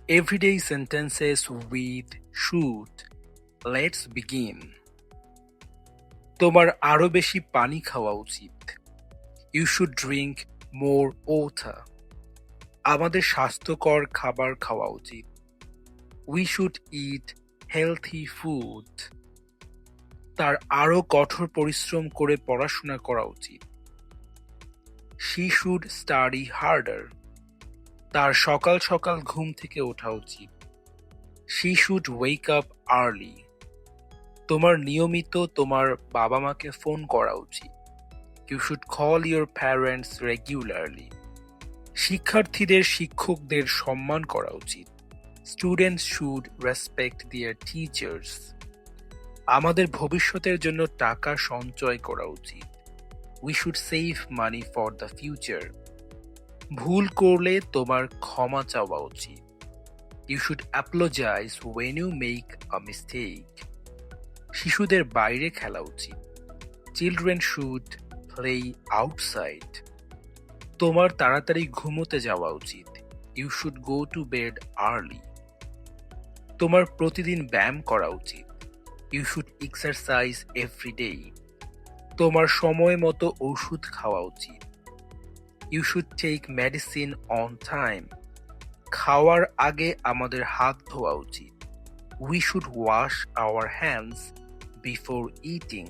Everyday sentences with should. Let's begin. তোমার আরো বেশি পানি খাওয়া উচিত। You should drink more water. আমাদের স্বাস্থ্যকর খাবার খাওয়া উচিত। We should eat healthy food. তার আরো কঠোর পরিশ্রম করে পড়াশোনা করা উচিত। She should study harder. তার সকাল সকাল ঘুম থেকে ওঠা উচিত। She should wake up early. তোমার নিয়মিত তোমার বাবা মাকে ফোন করা উচিত। You should call your parents regularly. শিক্ষার্থীদের শিক্ষকদের সম্মান করা উচিত। Students should respect their teachers. আমাদের ভবিষ্যতের জন্য টাকা সঞ্চয় করা উচিত। We should save money for the future. ভুল করলে তোমার ক্ষমা চাওয়া উচিত। You should apologize when you make a mistake. শিশুদের বাইরে খেলা উচিত। Children should play outside. তোমার তাড়াতাড়ি ঘুমোতে যাওয়া উচিত। You should go to bed early. তোমার প্রতিদিন ব্যায়াম করা উচিত। You should exercise every day. তোমার সময় মতো ওষুধ খাওয়া উচিত। You should take medicine on time. খাওয়ার আগে আমাদের হাত ধোয়া উচিত। We should wash our hands before eating.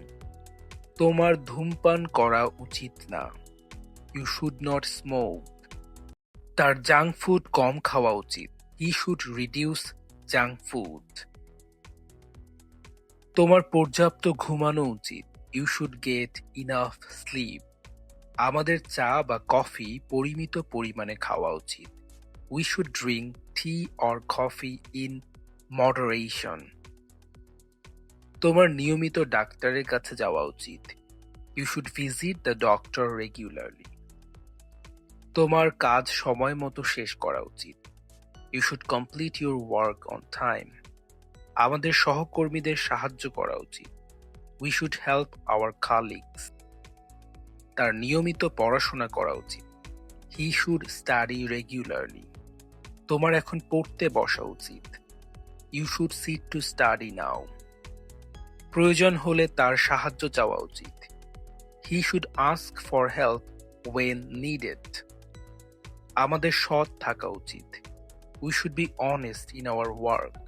তোমার ধূমপান করা উচিত না। You should not smoke. তার জাঙ্ক ফুড কম খাওয়া উচিত। He should reduce junk food. তোমার পর্যাপ্ত ঘুমানো উচিত। You should get enough sleep. আমাদের চা বা কফি পরিমিত পরিমাণে খাওয়া উচিত। We should drink tea or coffee in moderation. তোমার নিয়মিত ডাক্তারের কাছে যাওয়া উচিত। You should visit the doctor regularly. তোমার কাজ সময় মতো শেষ করা উচিত। You should complete your work on time. আমাদের সহকর্মীদের সাহায্য করা উচিত। We should help our colleagues. তার নিয়মিত পড়াশোনা করা উচিত। He should study regularly. তোমার এখন পড়তে বসা উচিত। You should sit to study now. প্রয়োজন হলে তার সাহায্য চাওয়া উচিত। He should ask for help when needed. আমাদের সৎ থাকা উচিত। We should be honest in our work.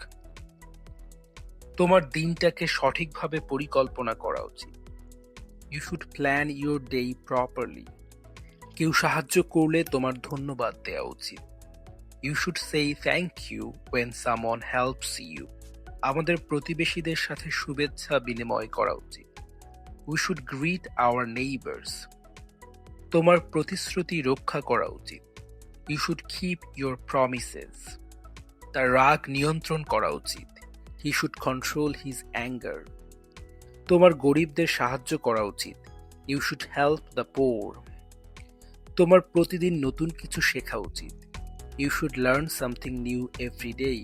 তোমার দিনটাকে সঠিকভাবে পরিকল্পনা করা উচিত। You should plan your day properly. কেউ সাহায্য করলে তোমার ধন্যবাদ দেওয়া উচিত। You should say thank you when someone helps you. আমাদের প্রতিবেশীদের সাথে শুভেচ্ছা বিনিময় করা উচিত। We should greet our neighbors. তোমার প্রতিশ্রুতি রক্ষা করা উচিত। You should keep your promises. তার রাগ নিয়ন্ত্রণ করা উচিত। He should control his anger. তোমার গরিবদের সাহায্য করা উচিত। You should help the poor. তোমার প্রতিদিন নতুন কিছু শেখা উচিত। You should learn something new every day.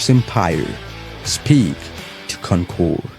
Empire. Speak to conquer.